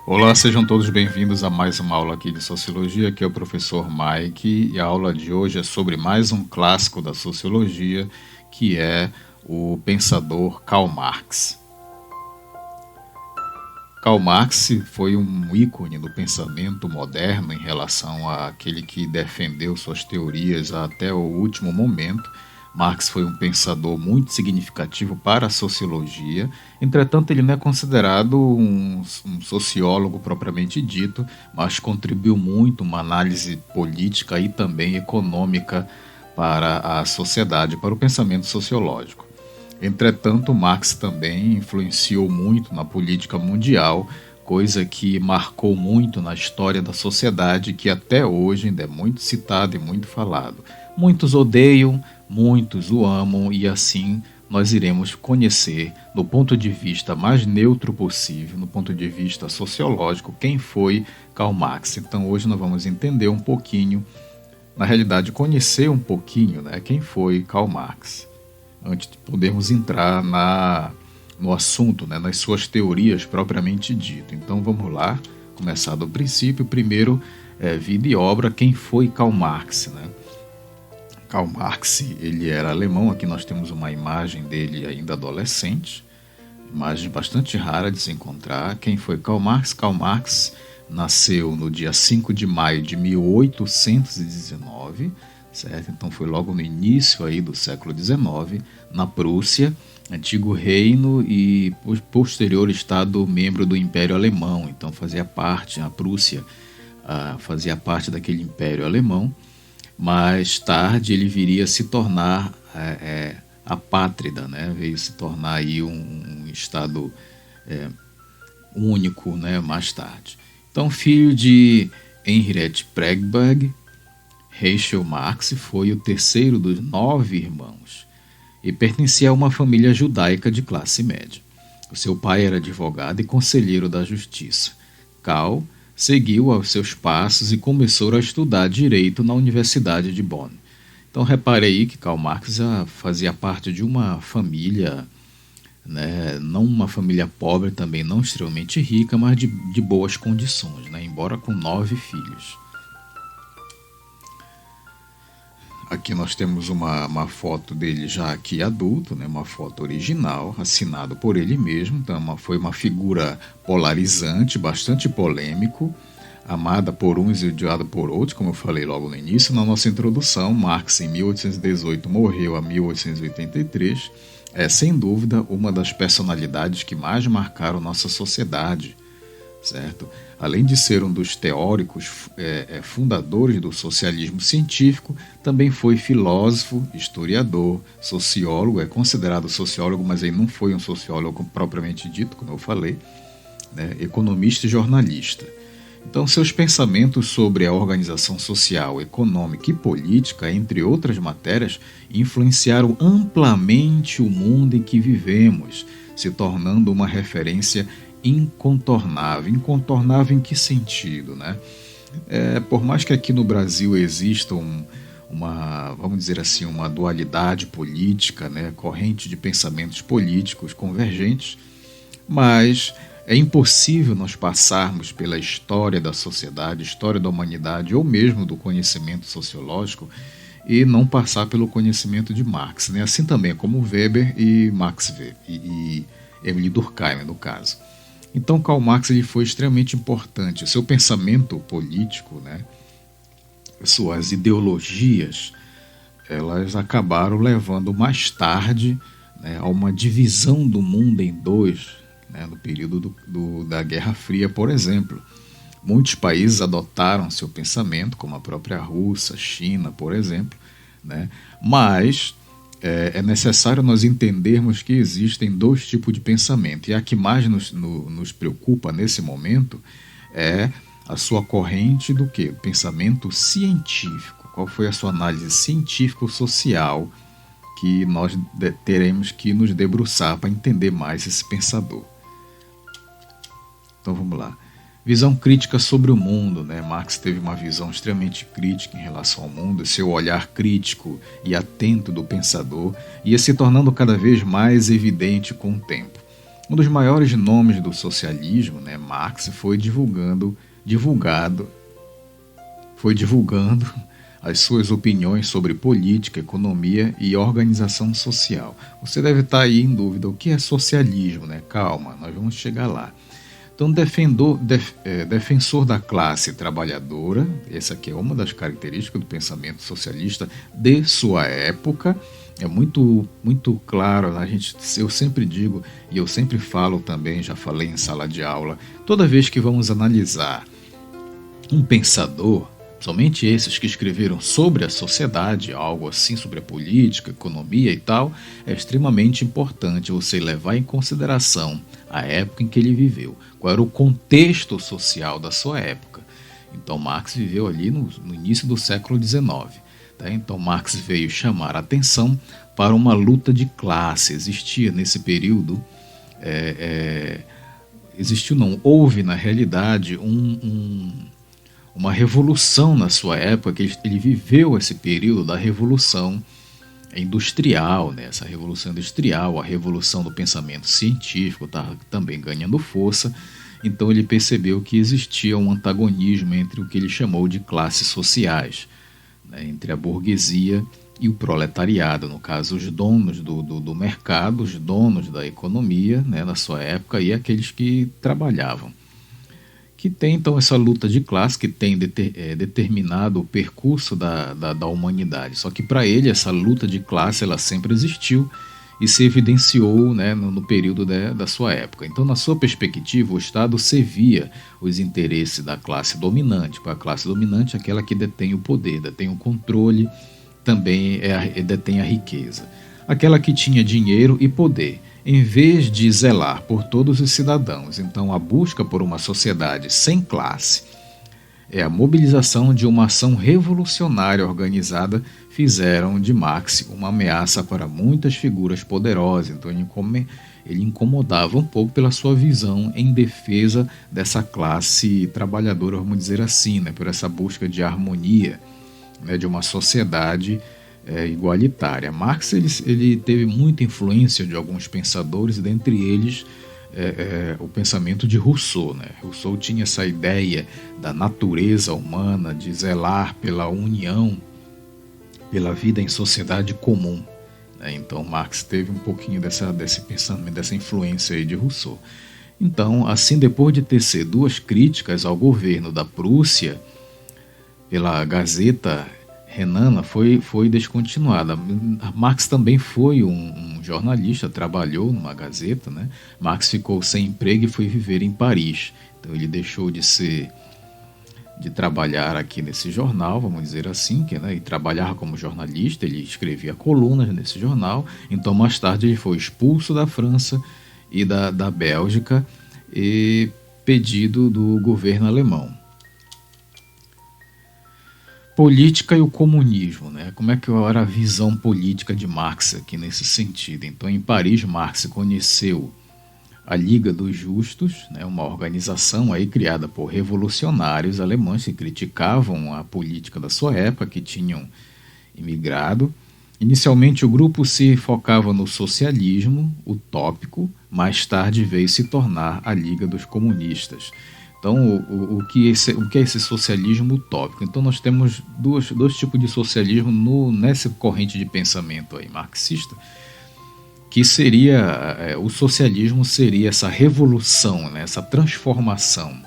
Olá, sejam todos bem-vindos a mais uma aula aqui de Sociologia. Aqui é o professor Mike e a aula de hoje é sobre mais um clássico da Sociologia, que é o pensador Karl Marx. Karl Marx foi um ícone do pensamento moderno em relação àquele que defendeu suas teorias até o último momento. Marx foi um pensador muito significativo para a sociologia, entretanto ele não é considerado um sociólogo propriamente dito, mas contribuiu muito uma análise política e também econômica para a sociedade, para o pensamento sociológico. Entretanto, Marx também influenciou muito na política mundial, coisa que marcou muito na história da sociedade, que até hoje ainda é muito citado e muito falado. Muitos odeiam, muitos o amam e assim nós iremos conhecer, do ponto de vista mais neutro possível, no ponto de vista sociológico, quem foi Karl Marx. Então hoje nós vamos entender um pouquinho, na realidade conhecer um pouquinho, quem foi Karl Marx, antes de podermos entrar no assunto, nas suas teorias propriamente dito. Então vamos lá, começar do princípio. Primeiro, vida e obra, quem foi Karl Marx, Karl Marx, ele era alemão. Aqui nós temos uma imagem dele ainda adolescente, imagem bastante rara de se encontrar. Quem foi Karl Marx? Karl Marx nasceu no dia 5 de maio de 1819, certo? Então foi logo no início aí do século XIX, na Prússia, antigo reino e posterior estado membro do Império Alemão. Então fazia parte, a Prússia fazia parte daquele Império Alemão. Mais tarde ele viria a se tornar apátrida, veio se tornar aí um estado único, mais tarde. Então, filho de Henriette Pregberg, Rachel Marx foi o terceiro dos 9 irmãos e pertencia a uma família judaica de classe média. O seu pai era advogado e conselheiro da justiça. Karl seguiu aos seus passos e começou a estudar direito na Universidade de Bonn. Então repare aí que Karl Marx fazia parte de uma família, não uma família pobre, também não extremamente rica, mas de boas condições, embora com 9 filhos. Aqui nós temos uma foto dele já aqui adulto, uma foto original, assinado por ele mesmo. Então foi uma figura polarizante, bastante polêmico, amada por uns e odiada por outros, como eu falei logo no início. Na nossa introdução, Marx em 1818 morreu a 1883, é sem dúvida uma das personalidades que mais marcaram nossa sociedade, certo? Além de ser um dos teóricos fundadores do socialismo científico, também foi filósofo, historiador, sociólogo. É considerado sociólogo, mas ele não foi um sociólogo propriamente dito, como eu falei, economista e jornalista. Então, seus pensamentos sobre a organização social, econômica e política, entre outras matérias, influenciaram amplamente o mundo em que vivemos, se tornando uma referência incontornável. Incontornável em que sentido, por mais que aqui no Brasil exista vamos dizer assim, uma dualidade política, corrente de pensamentos políticos convergentes, mas é impossível nós passarmos pela história da sociedade, história da humanidade ou mesmo do conhecimento sociológico e não passar pelo conhecimento de Marx, assim também como Weber e Max Weber e Emile Durkheim, no caso. Então, Karl Marx ele foi extremamente importante. O seu pensamento político, suas ideologias, elas acabaram levando mais tarde a uma divisão do mundo em dois, no período da Guerra Fria, por exemplo. Muitos países adotaram seu pensamento, como a própria Rússia, China, por exemplo, mas é necessário nós entendermos que existem 2 tipos de pensamento, e a que mais nos preocupa nesse momento é a sua corrente do quê? Pensamento científico. Qual foi a sua análise científico-social que nós teremos que nos debruçar para entender mais esse pensador? Então vamos lá. Visão crítica sobre o mundo, Marx teve uma visão extremamente crítica em relação ao mundo. Seu olhar crítico e atento do pensador ia se tornando cada vez mais evidente com o tempo. Um dos maiores nomes do socialismo, né, Marx, foi divulgando as suas opiniões sobre política, economia e organização social. Você deve estar aí em dúvida, o que é socialismo, né? Calma, nós vamos chegar lá. Então, defensor da classe trabalhadora, essa aqui é uma das características do pensamento socialista de sua época. É muito claro, eu sempre digo, e eu sempre falo também, já falei em sala de aula, toda vez que vamos analisar um pensador, somente esses que escreveram sobre a sociedade, algo assim sobre a política, economia e tal, é extremamente importante você levar em consideração a época em que ele viveu, qual era o contexto social da sua época. Então Marx viveu ali no início do século XIX. Tá? Então Marx veio chamar a atenção para uma luta de classe. Existia nesse período, houve na realidade uma revolução na sua época, que ele viveu esse período da revolução industrial, né? Essa revolução industrial, a revolução do pensamento científico estava também ganhando força. Então ele percebeu que existia um antagonismo entre o que ele chamou de classes sociais, né? Entre a burguesia e o proletariado, no caso os donos do mercado, os donos da economia, né, na sua época, e aqueles que trabalhavam. Que tem então essa luta de classe que tem determinado o percurso da humanidade. Só que para ele essa luta de classe ela sempre existiu e se evidenciou, né, no período da sua época. Então, na sua perspectiva, o Estado servia os interesses da classe dominante. A classe dominante é aquela que detém o poder, detém o controle, também detém a riqueza. Aquela que tinha dinheiro e poder, em vez de zelar por todos os cidadãos. Então, a busca por uma sociedade sem classe é a mobilização de uma ação revolucionária organizada, fizeram de Marx uma ameaça para muitas figuras poderosas. Então, ele incomodava um pouco pela sua visão em defesa dessa classe trabalhadora, vamos dizer assim, né, por essa busca de harmonia, né, de uma sociedade igualitária. Marx ele teve muita influência de alguns pensadores, dentre eles o pensamento de Rousseau, né? Rousseau tinha essa ideia da natureza humana, de zelar pela união, pela vida em sociedade comum, né? Então Marx teve um pouquinho desse pensamento, dessa influência aí de Rousseau. Então, assim, depois de tecer duas críticas ao governo da Prússia pela Gazeta Renana, foi descontinuada. Marx também foi um jornalista, trabalhou numa Gazeta, né? Marx ficou sem emprego e foi viver em Paris. Então ele deixou de trabalhar aqui nesse jornal, vamos dizer assim, né, e trabalhar como jornalista. Ele escrevia colunas nesse jornal. Então mais tarde ele foi expulso da França e da Bélgica e pedido do governo alemão. Política e o comunismo, né? Como é que era a visão política de Marx aqui nesse sentido? Então, em Paris, Marx conheceu a Liga dos Justos, né? Uma organização aí criada por revolucionários alemães que criticavam a política da sua época, que tinham imigrado. Inicialmente, o grupo se focava no socialismo utópico, mais tarde veio se tornar a Liga dos Comunistas. Então, o que é esse socialismo utópico? Então, nós temos dois tipos de socialismo nessa corrente de pensamento aí, marxista, que seria, o socialismo seria essa revolução, né, essa transformação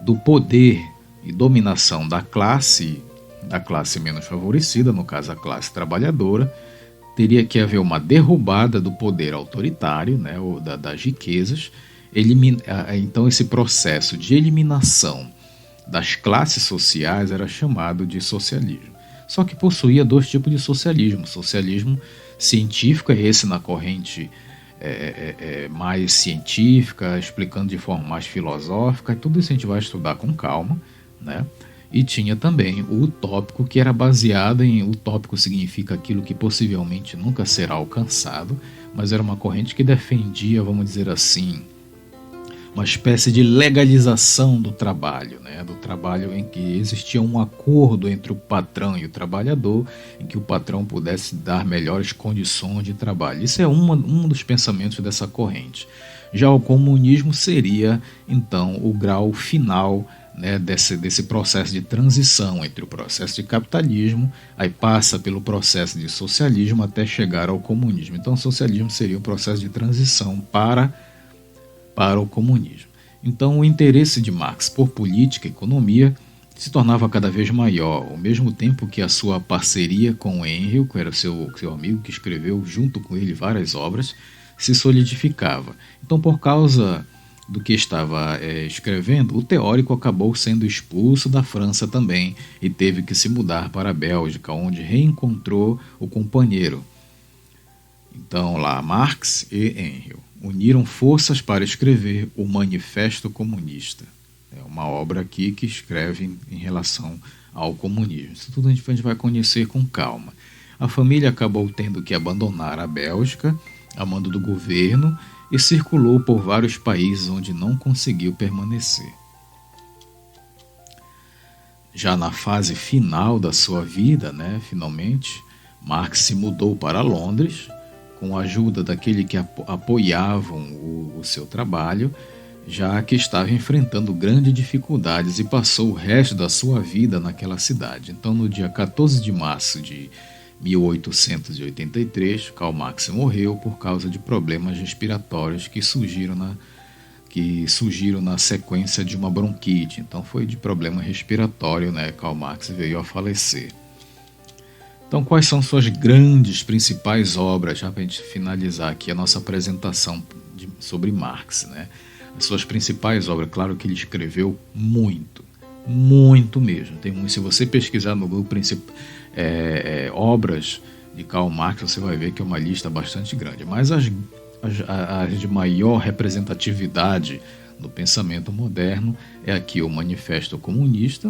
do poder e dominação da classe menos favorecida, no caso a classe trabalhadora. Teria que haver uma derrubada do poder autoritário, né, ou das riquezas. Então esse processo de eliminação das classes sociais era chamado de socialismo. Só que possuía dois tipos de socialismo. Socialismo científico é esse na corrente mais científica, explicando de forma mais filosófica, e tudo isso a gente vai estudar com calma, né? E tinha também o utópico, que era baseado em... Utópico significa aquilo que possivelmente nunca será alcançado, mas era uma corrente que defendia, vamos dizer assim, uma espécie de legalização do trabalho, né? Do trabalho em que existia um acordo entre o patrão e o trabalhador, em que o patrão pudesse dar melhores condições de trabalho. Isso é um dos pensamentos dessa corrente. Já o comunismo seria, então, o grau final, né, desse processo de transição entre o processo de capitalismo, aí passa pelo processo de socialismo até chegar ao comunismo. Então, o socialismo seria um processo de transição para o comunismo. Então, o interesse de Marx por política e economia se tornava cada vez maior, ao mesmo tempo que a sua parceria com Engels, que era seu amigo que escreveu junto com ele várias obras, se solidificava. Então, por causa do que estava escrevendo, o teórico acabou sendo expulso da França também e teve que se mudar para a Bélgica, onde reencontrou o companheiro. Então, lá, Marx e Engels uniram forças para escrever o Manifesto Comunista. É uma obra aqui que escreve em relação ao comunismo. Isso tudo a gente vai conhecer com calma. A família acabou tendo que abandonar a Bélgica a mando do governo e circulou por vários países onde não conseguiu permanecer. Já na fase final da sua vida, finalmente, Marx se mudou para Londres, com a ajuda daquele que apoiavam o seu trabalho, já que estava enfrentando grandes dificuldades e passou o resto da sua vida naquela cidade. Então, no dia 14 de março de 1883, Karl Marx morreu por causa de problemas respiratórios que surgiram na sequência de uma bronquite. Então foi de problema respiratório, Karl Marx veio a falecer. Então, quais são suas grandes, principais obras, já para a gente finalizar aqui a nossa apresentação sobre Marx, As suas principais obras, claro que ele escreveu muito mesmo. Tem muito. Se você pesquisar no Google obras de Karl Marx, você vai ver que é uma lista bastante grande. Mas as de maior representatividade no pensamento moderno é aqui o Manifesto Comunista,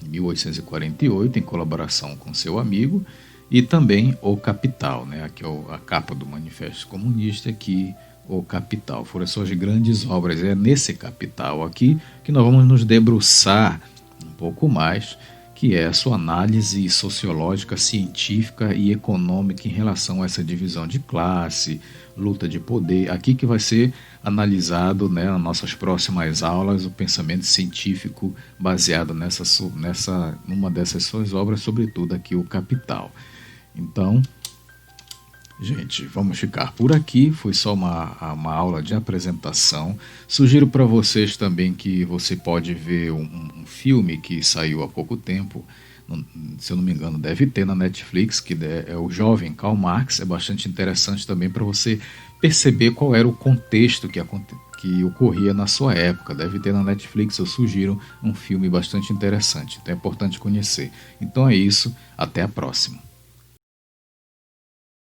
em 1848, em colaboração com seu amigo, e também o Capital, aqui é a capa do Manifesto Comunista, aqui o Capital. Foram as suas grandes obras. É nesse Capital aqui que nós vamos nos debruçar um pouco mais, que é a sua análise sociológica, científica e econômica em relação a essa divisão de classe, luta de poder. Aqui que vai ser analisado, nas nossas próximas aulas, o pensamento científico baseado numa dessas suas obras, sobretudo aqui o Capital. Então, gente, vamos ficar por aqui. Foi só uma aula de apresentação. Sugiro para vocês também que você pode ver um filme que saiu há pouco tempo, se eu não me engano deve ter na Netflix, que é o Jovem Karl Marx. É bastante interessante também para você perceber qual era o contexto que ocorria na sua época. Deve ter na Netflix, eu sugiro um filme bastante interessante. Então é importante conhecer. Então é isso, até a próxima.